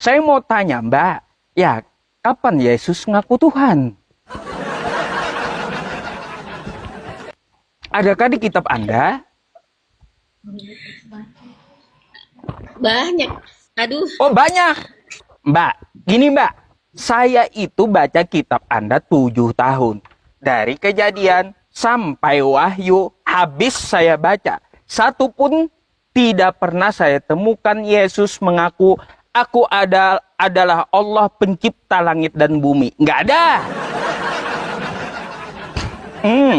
Saya mau tanya Mbak, ya kapan Yesus ngaku Tuhan? Adakah di kitab Anda? Banyak. Aduh, Oh banyak. Mbak, gini Mbak. Saya itu baca kitab Anda 7 tahun. Dari Kejadian sampai Wahyu, habis saya baca. Satu pun tidak pernah saya temukan Yesus mengaku, aku adalah Allah pencipta langit dan bumi. Nggak ada.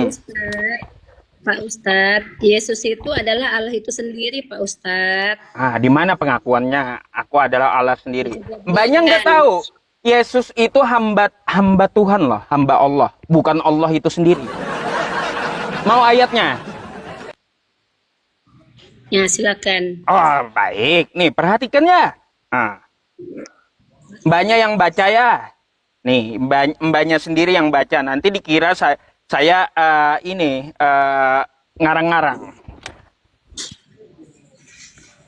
Ustadz. Pak Ustadz, Yesus itu adalah Allah itu sendiri, Pak Ustadz. Ah, di mana pengakuannya aku adalah Allah sendiri? Mbaknya nggak tahu. Yesus itu hamba Tuhan loh, hamba Allah, bukan Allah itu sendiri. Mau ayatnya? Ya, silakan. Oh, baik. Nih, perhatikan ya. Ah. Mbaknya yang baca ya. Nih, mbaknya sendiri yang baca. Nanti dikira saya ngarang-ngarang.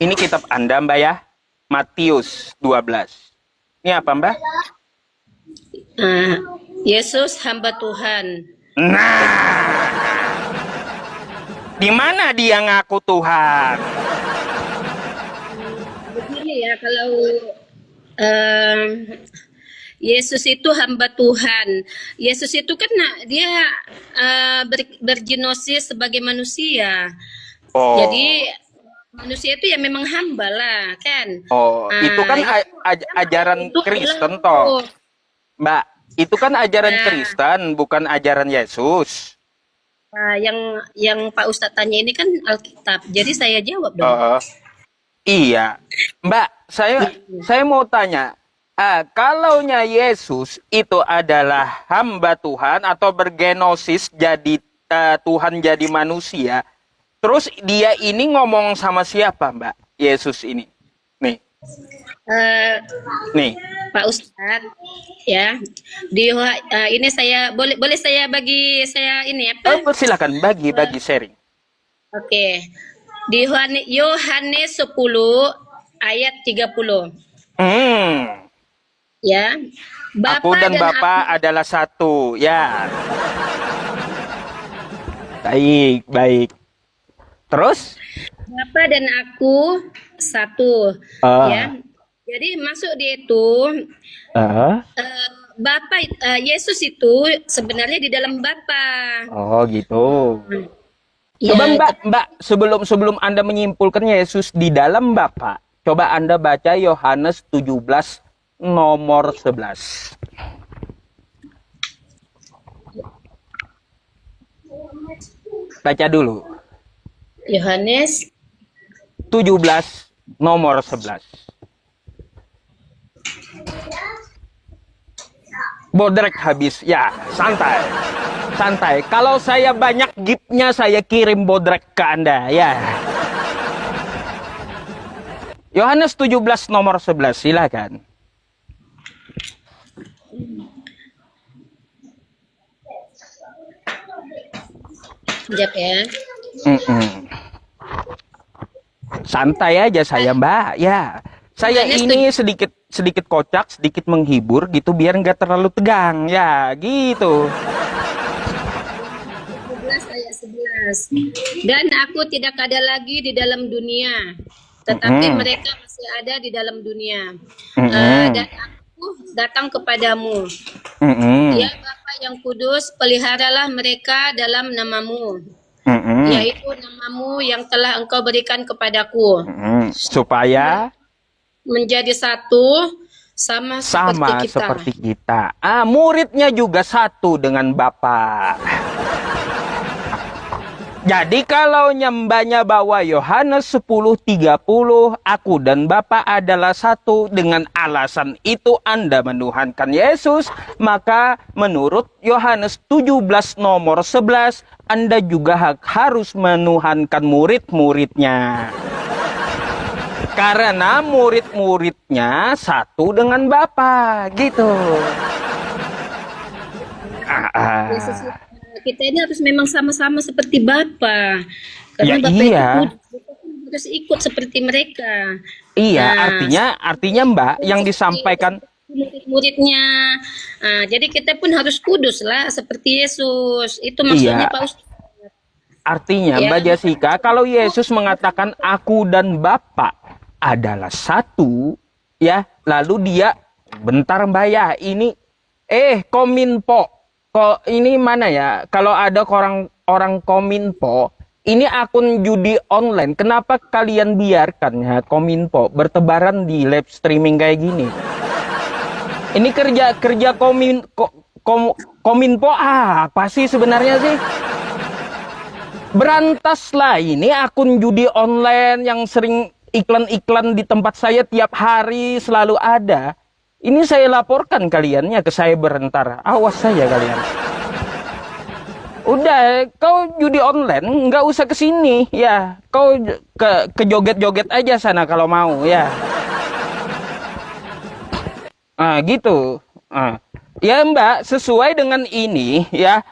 Ini kitab Anda, Mbak ya. Matius 12. Ini apa, Mbak? Yesus hamba Tuhan. Nah, di mana dia ngaku Tuhan? Begini ya, kalau Yesus itu hamba Tuhan. Yesus itu kan dia bergenosis sebagai manusia. Oh. Jadi manusia itu ya memang hamba lah, kan? Oh, itu kan ajaran itu Kristen Allah. toh. Mbak, itu kan ajaran Nah. Kristen, bukan ajaran Yesus. Yang Pak Ustadz tanya ini kan Alkitab. Jadi saya jawab dong. Iya. Mbak, saya mau tanya, kalaunya Yesus itu adalah hamba Tuhan atau bergenosis jadi Tuhan jadi manusia, terus dia ini ngomong sama siapa, Mbak? Yesus ini. Nih. Nih. Pak Ustadz, ya, ini saya boleh saya bagi saya ini apa? Silakan bagi sharing. Oke. Di Yohanes 10 ayat 30. Ya. Aku dan Bapa adalah satu, ya. Baik. Terus? Bapa dan aku satu, ya. Jadi masuk dia itu Bapa, Yesus itu sebenarnya di dalam Bapa. Oh gitu. Ya, Coba Mbak, sebelum Anda menyimpulkan Yesus di dalam Bapa, coba Anda baca Yohanes 17 nomor 11. Baca dulu. Yohanes 17 nomor 11. Bodrek habis. Ya, santai. Kalau saya banyak giftnya, saya kirim bodrek ke Anda, ya. Yohanes 17 nomor 11, silakan. Sekejap ya. Santai aja saya, Mbak. Ya, saya ini sedikit kocak, sedikit menghibur gitu biar nggak terlalu tegang, ya, gitu. 11 ayat 11. Dan aku tidak ada lagi di dalam dunia, tetapi mereka masih ada di dalam dunia. Dan aku datang kepadamu. Ya Bapa yang kudus, peliharalah mereka dalam namamu. Yaitu namamu yang telah engkau berikan kepadaku. Supaya menjadi satu sama seperti kita. Muridnya juga satu dengan Bapa. Jadi kalau nyembahnya bawa Yohanes 10:30, aku dan Bapa adalah satu, dengan alasan itu Anda menuhankan Yesus, maka menurut Yohanes 17 nomor 11, Anda juga harus menuhankan murid-muridnya. Karena murid-muridnya satu dengan Bapa, gitu. Kita ini harus memang sama-sama seperti Bapa. Karena Ya, Bapa iya. itu harus ikut seperti mereka. Iya, Nah, artinya Mbak yang disampaikan. murid-muridnya. Jadi kita pun harus kudus lah seperti Yesus. Itu maksudnya Iya, Pak Ustaz. artinya Ya, Mbak Jessica, kalau Yesus mengatakan aku dan Bapa adalah satu, ya, lalu dia, bentar Mbak ya, ini, Kominfo, kok ini mana ya? Kalau ada orang Kominfo, ini akun judi online, kenapa kalian biarkan ya Kominfo bertebaran di live streaming kayak gini? Ini kerja Kominfo apa sih sebenarnya sih? Berantaslah ini akun judi online yang sering iklan-iklan di tempat saya tiap hari selalu ada. Ini saya laporkan kaliannya ke cyber ntar. Awas saya kalian. Udah, kau judi online nggak usah ke sini ya. Kau ke joget-joget aja sana kalau mau ya. Gitu. Ya Mbak, sesuai dengan ini ya,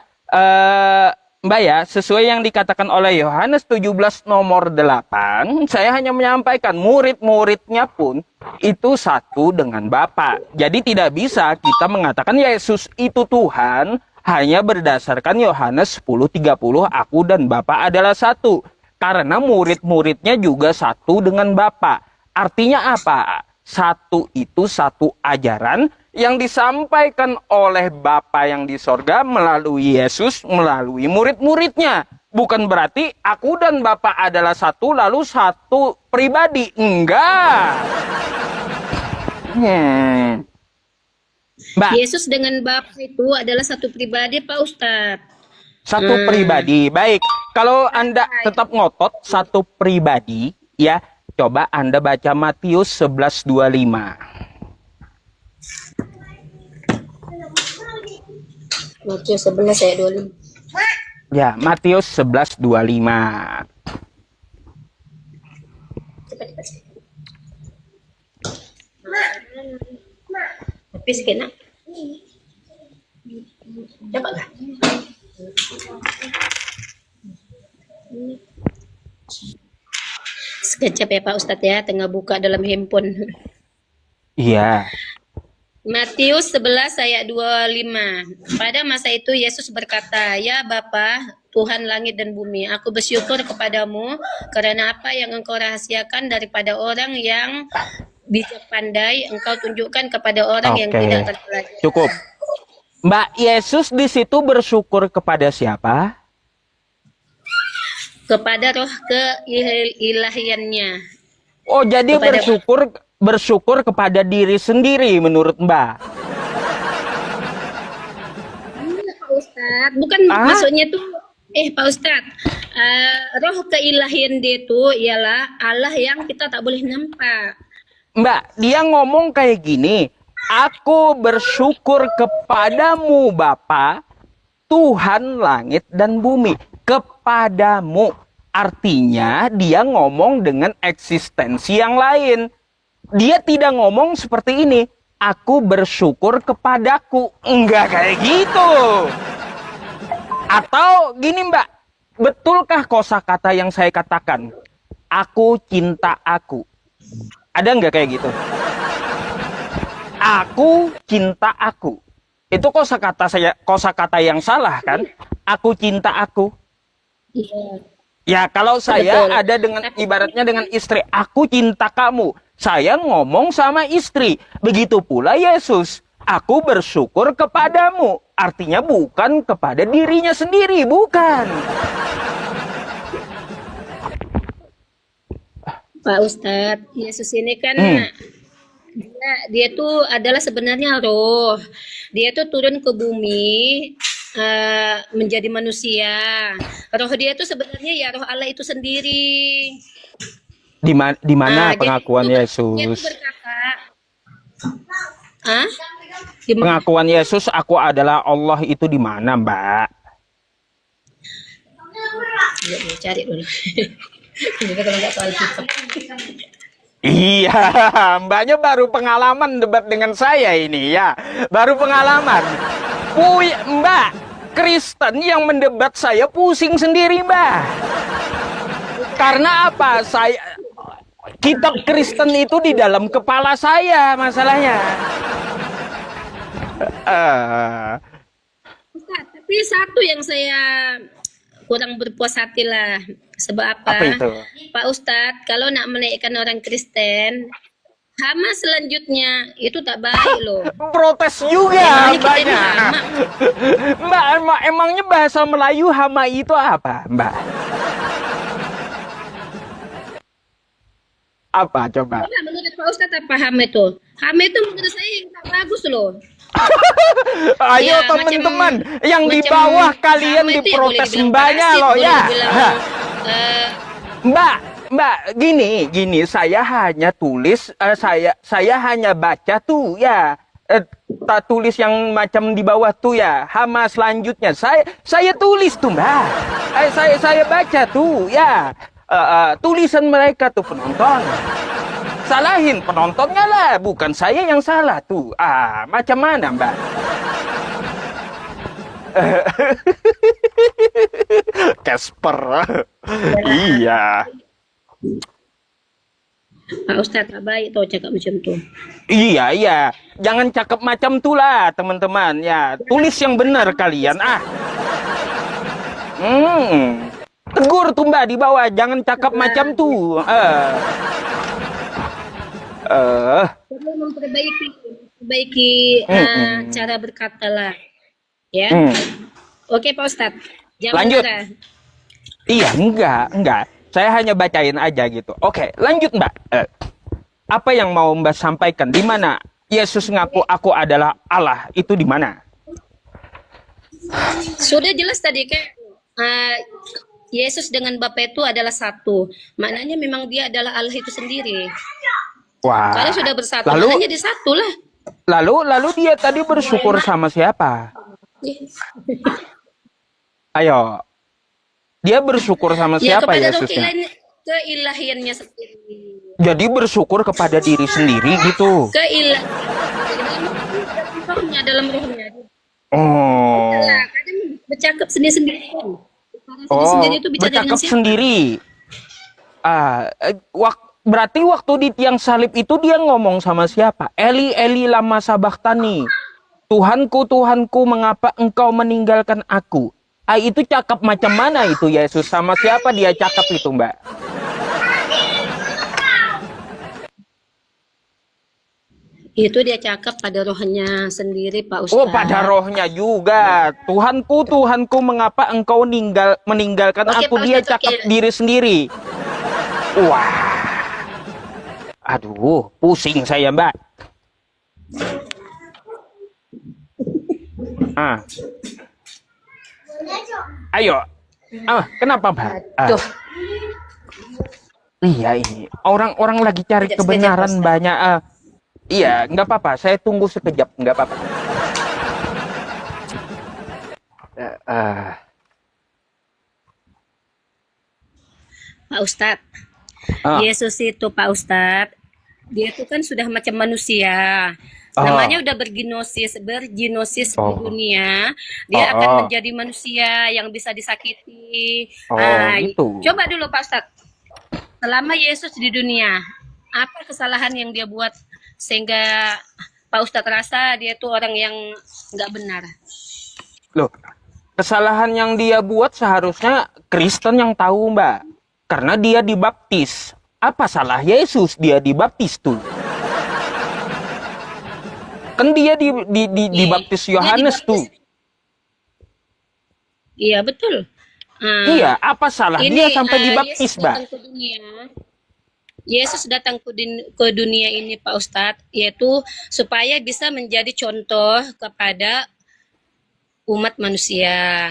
Mbak ya, sesuai yang dikatakan oleh Yohanes 17 nomor 8, saya hanya menyampaikan murid-muridnya pun itu satu dengan Bapa. Jadi tidak bisa kita mengatakan Yesus itu Tuhan hanya berdasarkan Yohanes 10:30, aku dan Bapa adalah satu. Karena murid-muridnya juga satu dengan Bapa. Artinya apa? Satu itu satu ajaran yang disampaikan oleh Bapa yang di sorga melalui Yesus, melalui murid-muridnya. Bukan berarti aku dan Bapa adalah satu, lalu satu pribadi. Enggak. Mbak, Yesus dengan Bapa itu adalah satu pribadi Pak Ustadz. satu pribadi. Baik, kalau Anda tetap ngotot satu pribadi, ya, coba Anda baca Matius 11:25. Matius 11 ayat 25. Ya, Matius 11:25. Cepat. Tapi sekena. Dapat nggak? Sekejap ya Pak Ustadz ya, tengah buka dalam handphone. Iya. Matius 11 ayat 25. Pada masa itu Yesus berkata, "Ya Bapa, Tuhan langit dan bumi, aku bersyukur kepadamu karena apa yang engkau rahasiakan daripada orang yang bijak pandai, engkau tunjukkan kepada orang yang tidak terpelajar." Cukup. Mbak, Yesus di situ bersyukur kepada siapa? Kepada roh keilahiannya. Oh, jadi Kepada bersyukur kepada diri sendiri menurut Mbak. Pak Ustadz, bukan maksudnya tuh Pak Ustadz, roh keilahian dia itu ialah Allah yang kita tak boleh nampak. Mbak, dia ngomong kayak gini, aku bersyukur kepadamu Bapa, Tuhan langit dan bumi. Kepadamu. Artinya dia ngomong dengan eksistensi yang lain. Dia tidak ngomong seperti ini, aku bersyukur kepadaku. Enggak kayak gitu. Atau gini Mbak, betulkah kosakata yang saya katakan? Aku cinta aku. Ada nggak kayak gitu? Aku cinta aku. Itu kosakata yang salah kan? Aku cinta aku. Iya. Ya kalau saya Betul. ada dengan ibaratnya dengan istri, aku cinta kamu. Saya ngomong sama istri. Begitu pula Yesus. Aku bersyukur kepadamu. Artinya bukan kepada dirinya sendiri, bukan. Pak Ustadz, Yesus ini kan dia tuh adalah sebenarnya roh. Dia tuh turun ke bumi menjadi manusia. Roh dia tuh sebenarnya ya roh Allah itu sendiri. Di mana pengakuan Dia Yesus? tuh berkata, Pengakuan Yesus aku adalah Allah itu di mana, Mbak? Ya, cari dulu. Ini kalau nggak soal kitab. Iya, Mbaknya baru pengalaman debat dengan saya ini ya. Baru pengalaman. Mbak, Kristen yang mendebat saya pusing sendiri, Mbak. Karena apa? kitab Kristen itu di dalam kepala saya masalahnya. Ustaz, tapi satu yang saya kurang berpuas hati lah. Sebab apa? Apa itu? Pak Ustadz, kalau nak menaikkan orang Kristen, hama selanjutnya itu tak baik loh. Protes juga Emangnya kita ini banyak. hama. Mbak, emangnya bahasa Melayu hama itu apa, Mbak? Apa coba? Coba menurut Pak Ustadz apa hama itu? Hama itu menurut saya yang tak bagus loh. Ayo Ya, teman-teman, yang di bawah kalian hama itu ya boleh diprotes dibilang mbaknya parasit, loh boleh ya. dibilang, Mbak, gini, saya hanya tulis, saya hanya baca tuh ya, tak tulis yang macam di bawah tuh ya, hama selanjutnya, saya tulis tuh Mbak, saya baca tuh ya, tulisan mereka tuh penonton, salahin penontonnya lah, bukan saya yang salah tuh, macam mana Mbak? Casper, iya. Pak Ustadz tak baik tau cakap macam tu. Iya. Jangan cakap macam tuh lah, teman-teman. Ya, tulis yang benar kalian. Tegur tuh Mbak di bawah, jangan cakap macam tuh. Perlu memperbaiki cara berkata lah. Ya. Oke Pak Ustadz. Jangan Lanjut. marah. Iya, enggak. Saya hanya bacain aja gitu. Oke, lanjut Mbak. Apa yang mau Mbak sampaikan? Di mana Yesus ngaku aku adalah Allah? Itu di mana? Sudah jelas tadi kan Yesus dengan Bapa itu adalah satu. Maknanya memang dia adalah Allah itu sendiri. Wah. Kalau sudah bersatu, Lalu maknanya jadi satu lah. lalu dia tadi bersyukur sama siapa? Ayo. Dia bersyukur sama Ya siapa kepada roh Yesusnya? keilahiannya sendiri. Jadi bersyukur kepada diri sendiri gitu. Rohnya dalam rohnya. Oh. Nah, kadang bercakap sendiri-sendiri. Oh, Sendiri itu bicara dengan bercakap siapa? sendiri. Berarti waktu di tiang salib itu dia ngomong sama siapa? Eli, Eli lama sabachthani. Tuhanku, Tuhanku, mengapa engkau meninggalkan aku? Itu cakap macam mana itu Yesus? Sama siapa dia cakap itu, Mbak? Itu dia cakap pada rohnya sendiri, Pak Ustaz. Oh, pada rohnya juga. Tuhanku, Tuhanku, mengapa engkau meninggalkan Oke, aku? Pak Dia Ustadz, cakap oke. diri sendiri. Wah. Aduh, pusing saya, Mbak. Ayo. Kenapa, Mbak? Tuh, Iya ini. Orang-orang lagi cari Sekejap, kebenaran Ustaz. banyak. Iya, nggak apa-apa. Saya tunggu sekejap, nggak apa-apa. Pak Ustadz. Ah. Yesus itu Pak Ustadz, dia itu kan sudah macam manusia. Namanya udah berginosis di dunia, dia akan menjadi manusia yang bisa disakiti. Gitu. Coba dulu Pak Ustadz, selama Yesus di dunia, apa kesalahan yang dia buat sehingga Pak Ustadz rasa dia itu orang yang nggak benar? Loh, kesalahan yang dia buat seharusnya Kristen yang tahu, Mbak. Karena dia dibaptis. Apa salah Yesus dia dibaptis tuh? Kan dia dibaptis Yohanes tuh. Iya betul. Iya, apa salah dia sampai dibaptis, Yesus Mbak? datang ke dunia. Yesus datang ke dunia ini Pak Ustadz, yaitu supaya bisa menjadi contoh kepada umat manusia,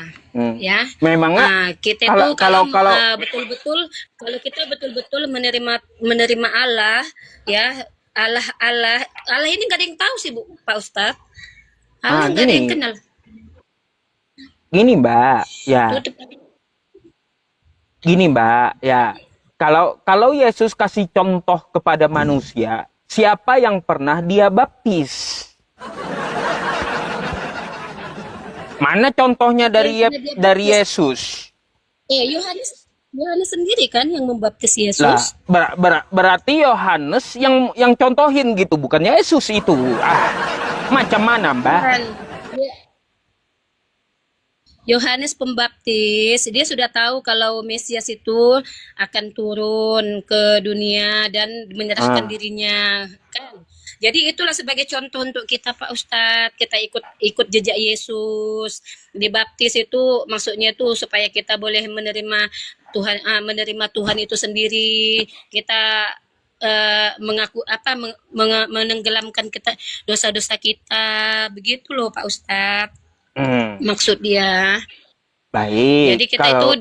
ya. Memangnya kita kalau- itu kalau kalau- betul-betul kalau kita betul-betul menerima Allah, ya Allah ini nggak ada yang tahu sih Bu Pak Ustadz. Allah nggak ada yang gini. kenal. Gini, Mbak, ya. Gini, Mbak, ya. Kalau Yesus kasih contoh kepada manusia, siapa yang pernah dia baptis? Mana contohnya dari Yesus? Yohanes Yohanes sendiri kan yang membaptis Lah, Yesus. berarti Yohanes yang contohin gitu, bukannya Yesus itu. Ah, macam mana, Mbak? Dan Yohanes Pembaptis, dia sudah tahu kalau Mesias itu akan turun ke dunia dan menyerahkan Ah, dirinya, kan. Jadi itulah sebagai contoh untuk kita Pak Ustadz, kita ikut ikut jejak Yesus. Dibaptis itu maksudnya itu supaya kita boleh menerima Tuhan itu sendiri. Kita mengaku apa menenggelamkan kita dosa-dosa kita. Begitu loh Pak Ustadz. hmm, Maksud dia. baik. Jadi kita itu Kalau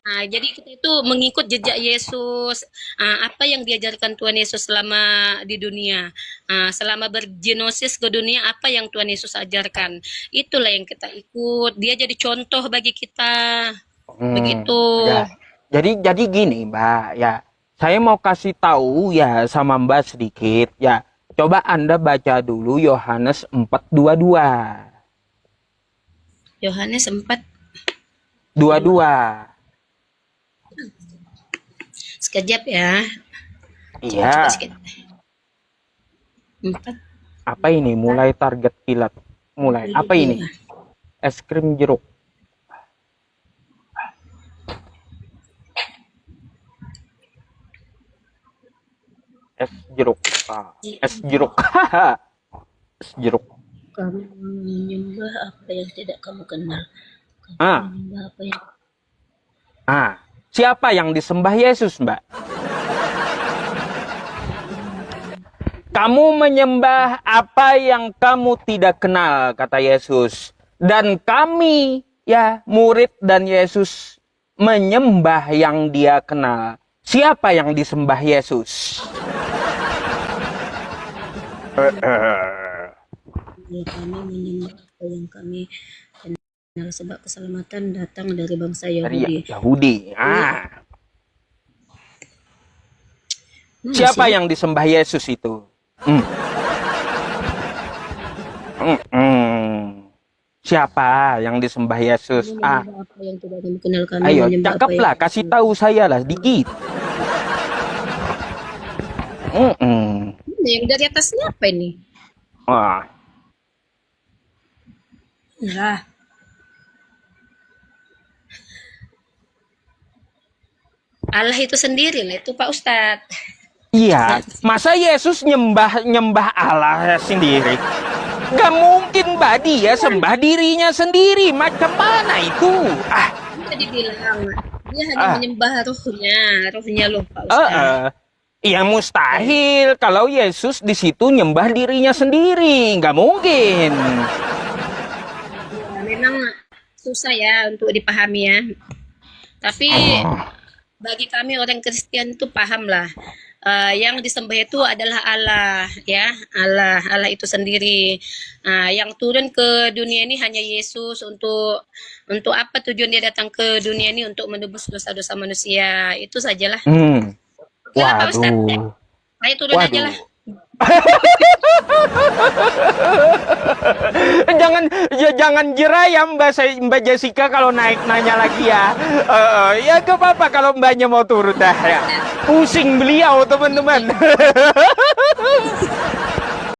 jadi kita itu mengikut jejak Yesus. Apa yang diajarkan Tuhan Yesus selama di dunia, selama bergenosis ke dunia, apa yang Tuhan Yesus ajarkan, itulah yang kita ikut. Dia jadi contoh bagi kita. Begitu. ya. Jadi gini, Mbak, ya. Saya mau kasih tahu ya sama Mbak sedikit, ya. Coba Anda baca dulu Yohanes 4:22. Yohanes 4, 22. sekejap ya. Coba Iya. sedikit. 4, Apa ini? Mulai target kilat. Mulai. Apa ini? Es krim jeruk. Es jeruk. Es jeruk. Es jeruk. Kamu menyembah apa yang tidak kamu kenal. Kamu Ah, menyembah apa yang siapa yang disembah Yesus, Mbak? Kamu menyembah apa yang kamu tidak kenal, kata Yesus. Dan kami, ya, murid dan Yesus, menyembah yang dia kenal. Siapa yang disembah Yesus? kami menyembah apa yang kami kenal, sebab keselamatan datang dari bangsa Dari Yahudi. Yahudi. Mana Siapa sih? yang disembah Yesus itu? Hmm. Siapa yang disembah Yesus? Kami menyembah apa yang tidak kami kenal, kami Ayo, menyembah apa yang cakeplah, kasih tahu saya lah dikit. yang dari atasnya apa ini? Wah, Nah, Allah itu sendiri lah itu Pak Ustadz. iya. Masa Yesus nyembah Allah sendiri? Gak mungkin, Mbak, dia sembah dirinya sendiri. Macam mana itu? Dia dibilang dia hanya Ah, menyembah rohnya loh Pak eh, Ustadz. eh. Ya mustahil kalau Yesus di situ nyembah dirinya sendiri. Gak mungkin. Ya, memang susah ya untuk dipahami ya. Tapi bagi kami orang Kristen itu paham lah. Yang disembah itu adalah Allah, ya Allah itu sendiri. Yang turun ke dunia ini hanya Yesus. Untuk apa tujuan dia datang ke dunia ini? Untuk menebus dosa-dosa manusia. Itu sajalah. Oke lah Pak Ustadz. Waduh. Saya turun aja lah. Jangan jerah ya Mbak Jessica kalau naik nanya lagi ya. Ya gak apa-apa kalau Mbaknya mau turun dah ya. Pusing beliau teman-teman.